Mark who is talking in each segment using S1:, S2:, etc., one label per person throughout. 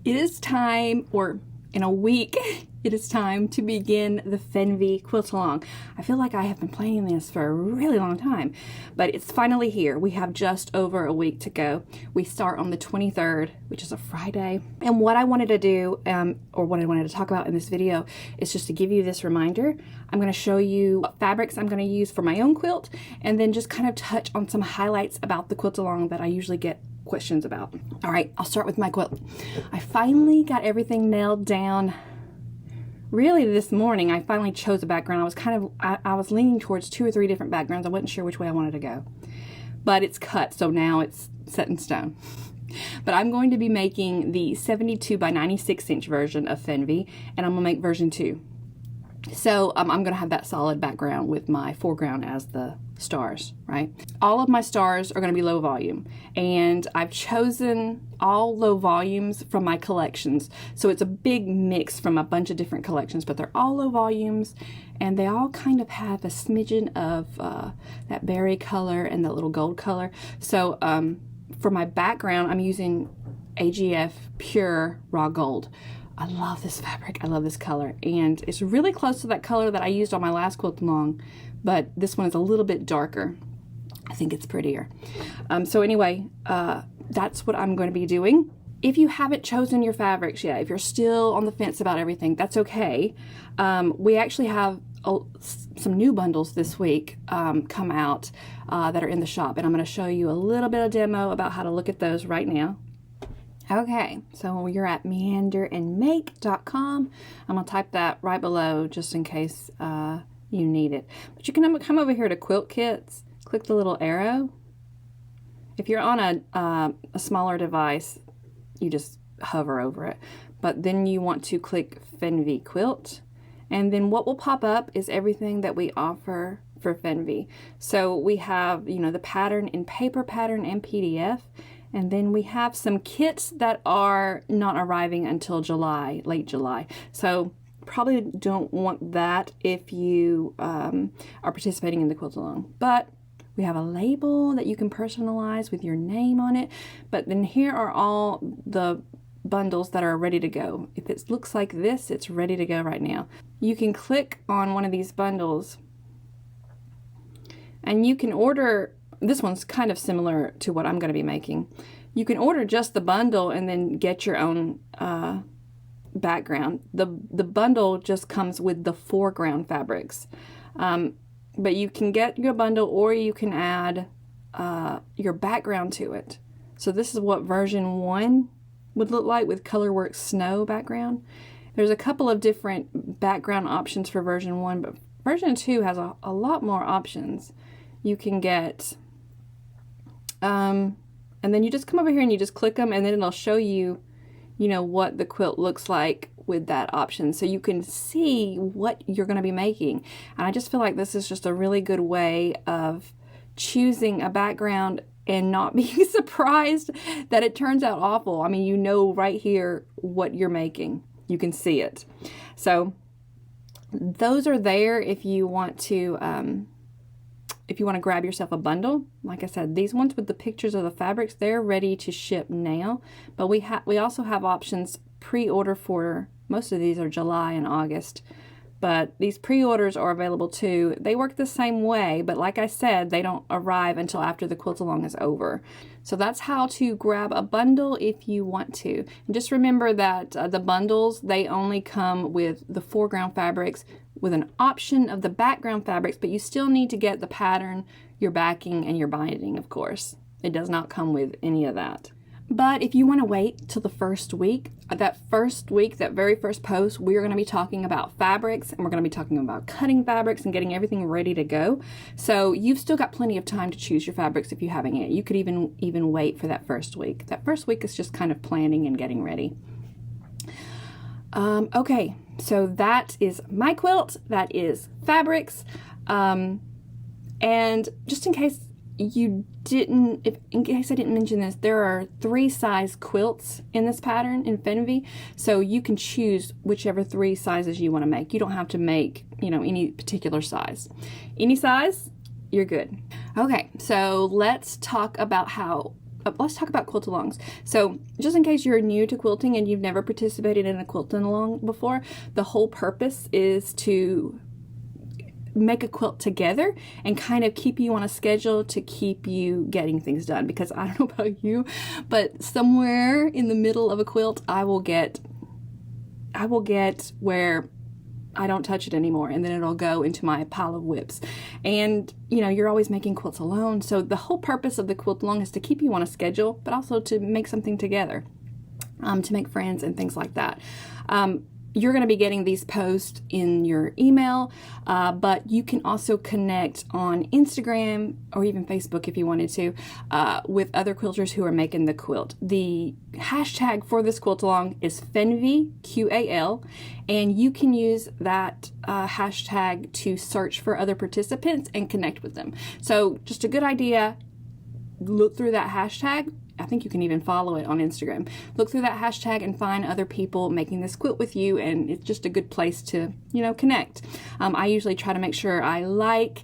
S1: It is time, or in a week, it is time to begin the Fernweh Quilt Along. I feel like I have been planning this for a really long time, but it's finally here. We have just over a week to go. We start on the 23rd, which is a Friday. And what I wanted to do, or what I wanted to talk about in this video, is just to give you this reminder. I'm going to show you what fabrics I'm going to use for my own quilt, and then just kind of touch on some highlights about the Quilt Along that I usually get questions about. All right, I'll start with my quilt. I finally got everything nailed down. Really this morning, I finally chose a background. I was leaning towards 2 or 3 different backgrounds. I wasn't sure which way I wanted to go, but it's cut, so now it's set in stone. But I'm going to be making the 72 by 96 inch version of Fernweh, and I'm gonna make version 2. So I'm going to have that solid background with my foreground as the stars, right? All of my stars are going to be low volume, and I've chosen all low volumes from my collections. So it's a big mix from a bunch of different collections, but they're all low volumes, and they all kind of have a smidgen of that berry color and that little gold color. So for my background, I'm using AGF Pure Raw Gold. I love this fabric. I love this color, and it's really close to that color that I used on my last Quilt Along, but this one is a little bit darker. I think it's prettier. So anyway, that's what I'm going to be doing. If you haven't chosen your fabrics yet, if you're still on the fence about everything, that's okay. We actually have some new bundles this week come out that are in the shop, and I'm going to show you a little bit of demo about how to look at those right now. Okay, so you're at meanderandmake.com. I'm going to type that right below just in case you need it. But you can come over here to Quilt Kits, click the little arrow. If you're on a smaller device, you just hover over it. But then you want to click Fernweh Quilt. And then what will pop up is everything that we offer for Fernweh. So we have, you know, the pattern in paper pattern and PDF. And then we have some kits that are not arriving until July, late July. So probably don't want that if you are participating in the Quilt Along. But we have a label that you can personalize with your name on it. But then here are all the bundles that are ready to go. If it looks like this, it's ready to go right now. You can click on one of these bundles and you can order. This one's kind of similar to what I'm going to be making. You can order just the bundle and then get your own background. The bundle just comes with the foreground fabrics. But you can get your bundle, or you can add your background to it. So this is what version 1 would look like with Colorworks Snow background. There's a couple of different background options for version 1, but version 2 has a lot more options. You can get and then you just come over here and you just click them, and then it'll show you, you know, what the quilt looks like with that option, so you can see what you're going to be making. And I just feel like this is just a really good way of choosing a background and not being surprised that it turns out awful. I mean, you know right here what you're making. You can see it. So those are there if you want to grab yourself a bundle. Like I said, these ones with the pictures of the fabrics, they're ready to ship now. But we also have options pre-order for, most of these are July and August. But these pre-orders are available too. They work the same way, but like I said, they don't arrive until after the Quilt Along is over. So that's how to grab a bundle if you want to. And just remember that the bundles, they only come with the foreground fabrics with an option of the background fabrics, but you still need to get the pattern, your backing, and your binding, of course. It does not come with any of that. But if you want to wait till the first week, that very first post, we're going to be talking about fabrics, and we're going to be talking about cutting fabrics and getting everything ready to go. So you've still got plenty of time to choose your fabrics if you haven't yet. You could even wait for that first week. That first week is just kind of planning and getting ready. Okay, so that is my quilt. That is fabrics. And just in case I didn't mention this, there are 3 size quilts in this pattern in Fernweh, so you can choose whichever 3 sizes you want to make. You don't have to make, you know, any particular size. Any size, you're good. Okay, so let's talk about let's talk about quilt alongs. So just in case you're new to quilting and you've never participated in a quilting along before, the whole purpose is to make a quilt together and kind of keep you on a schedule to keep you getting things done. Because I don't know about you, but somewhere in the middle of a quilt, I will get where I don't touch it anymore, and then it'll go into my pile of whips. And you know, you're always making quilts alone, so the whole purpose of the quilt along is to keep you on a schedule, but also to make something together, to make friends and things like that. You're going to be getting these posts in your email, but you can also connect on Instagram or even Facebook if you wanted to with other quilters who are making the quilt. The hashtag for this quilt along is Fernweh, QAL, and you can use that hashtag to search for other participants and connect with them. So just a good idea, look through that hashtag. I think you can even follow it on Instagram. Look through that hashtag and find other people making this quilt with you, and it's just a good place to, you know, connect. I usually try to make sure I like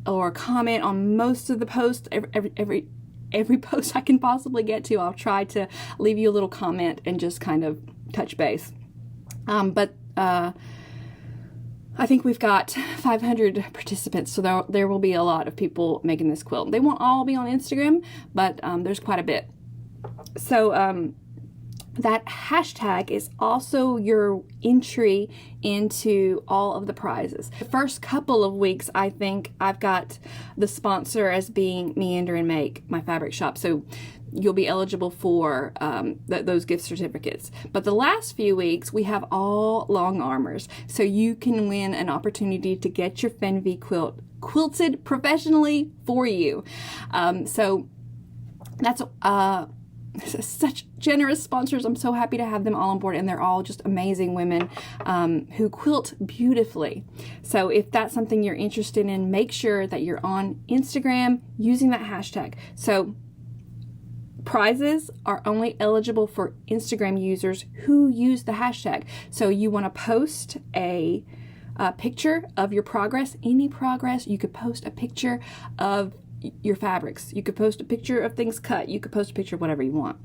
S1: or comment on most of the posts. Every post I can possibly get to, I'll try to leave you a little comment and just kind of touch base. I think we've got 500 participants, so there will be a lot of people making this quilt. They won't all be on Instagram, but there's quite a bit. So that hashtag is also your entry into all of the prizes. The first couple of weeks, I think I've got the sponsor as being Meander and Make, my fabric shop. So you'll be eligible for those gift certificates. But the last few weeks, we have all long armors. So you can win an opportunity to get your Fernweh quilt quilted professionally for you. So that's such generous sponsors. I'm so happy to have them all on board, and they're all just amazing women who quilt beautifully. So if that's something you're interested in, make sure that you're on Instagram using that hashtag. So prizes are only eligible for Instagram users who use the hashtag. So you want to post a picture of your progress, any progress. You could post a picture of your fabrics. You could post a picture of things cut. You could post a picture of whatever you want,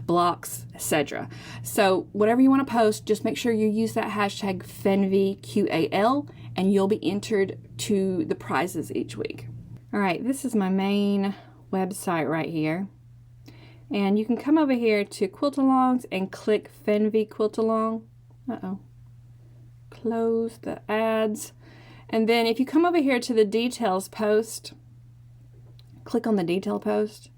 S1: blocks, etc. So whatever you want to post, just make sure you use that hashtag Fernweh QAL, and you'll be entered to the prizes each week. All right, this is my main website right here. And you can come over here to Quilt Alongs and click Fernweh Quilt Along. Close the ads. And then if you come over here to the details post, click on the detail post.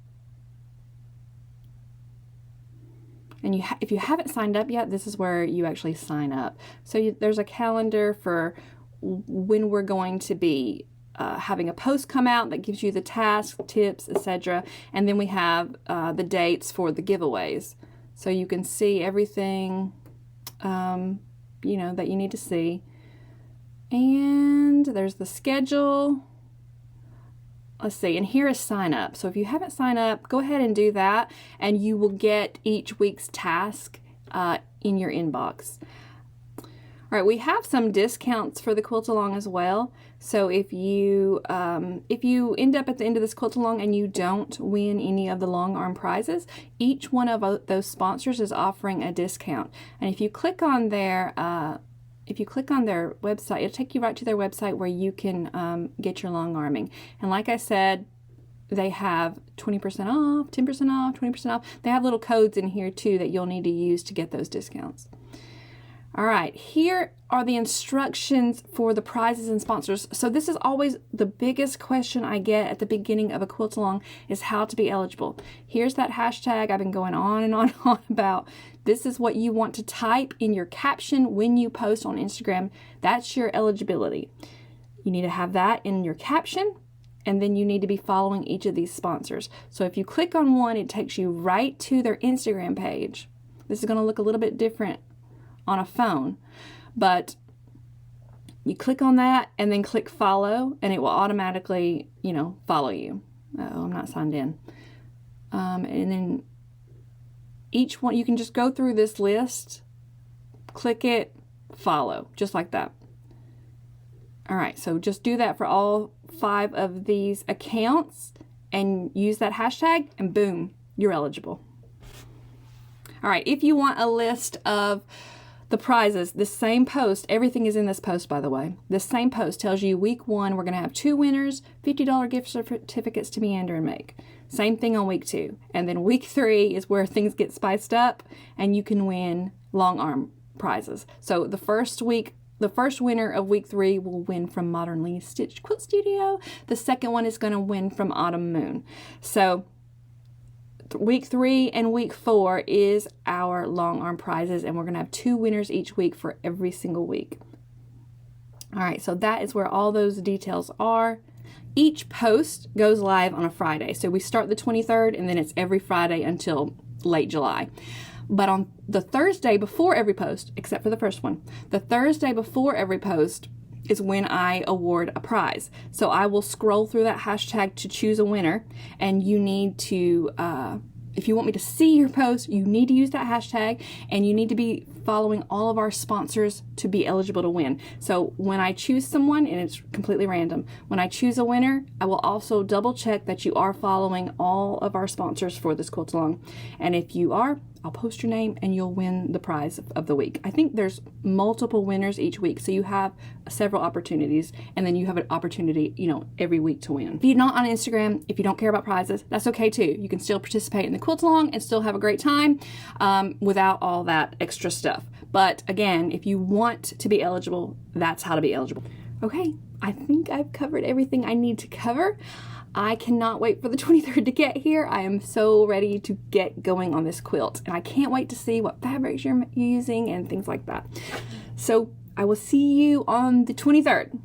S1: And if you haven't signed up yet, this is where you actually sign up. So there's a calendar for when we're going to be having a post come out that gives you the tasks, tips, etc. And then we have the dates for the giveaways. So you can see everything, you know, that you need to see. And there's the schedule. Let's see, and here is sign up. So if you haven't signed up, go ahead and do that, and you will get each week's task in your inbox. All right, we have some discounts for the Quilt Along as well. So if you end up at the end of this Quilt Along and you don't win any of the long arm prizes, each one of those sponsors is offering a discount. And if you click on their website, it'll take you right to their website where you can get your long arming. And like I said, they have 20% off, 10% off, 20% off. They have little codes in here too that you'll need to use to get those discounts. All right, here are the instructions for the prizes and sponsors. So this is always the biggest question I get at the beginning of a Quilt Along, is how to be eligible. Here's that hashtag I've been going on and on and on about. This is what you want to type in your caption when you post on Instagram. That's your eligibility. You need to have that in your caption, and then you need to be following each of these sponsors. So if you click on one, it takes you right to their Instagram page. This is going to look a little bit different on a phone, but you click on that and then click follow, and it will automatically, you know, follow you. Oh, I'm not signed in. And then each one, you can just go through this list, click it, follow, just like that. All right, so just do that for all 5 of these accounts and use that hashtag, and boom, you're eligible. All right, if you want a list of the prizes, the same post, everything is in this post, by the way. This same post tells you week 1, we're going to have 2 winners, $50 gift certificates to Meander and Make. Same thing on week 2. And then week 3 is where things get spiced up and you can win long arm prizes. So the first winner of week 3 will win from Modernly Stitched Quilt Studio. The second one is going to win from Autumn Moon. So week 3 and week 4 is our long arm prizes, and we're going to have 2 winners each week for every single week. All right, so that is where all those details are. Each post goes live on a Friday. So we start the 23rd, and then it's every Friday until late July. But on the Thursday before every post, except for the first one, the Thursday before every post is when I award a prize. So I will scroll through that hashtag to choose a winner, and you need to, if you want me to see your post, you need to use that hashtag, and you need to be following all of our sponsors to be eligible to win. So when I choose someone, and it's completely random, when I choose a winner, I will also double check that you are following all of our sponsors for this Quilt Along. And if you are, I'll post your name and you'll win the prize of the week. I think there's multiple winners each week, so you have several opportunities, and then you have an opportunity, every week to win. If you're not on Instagram, if you don't care about prizes, that's okay too. You can still participate in the Quilt Along and still have a great time without all that extra stuff. But again, if you want to be eligible, that's how to be eligible. Okay, I think I've covered everything I need to cover. I cannot wait for the 23rd to get here. I am so ready to get going on this quilt, and I can't wait to see what fabrics you're using and things like that. So I will see you on the 23rd.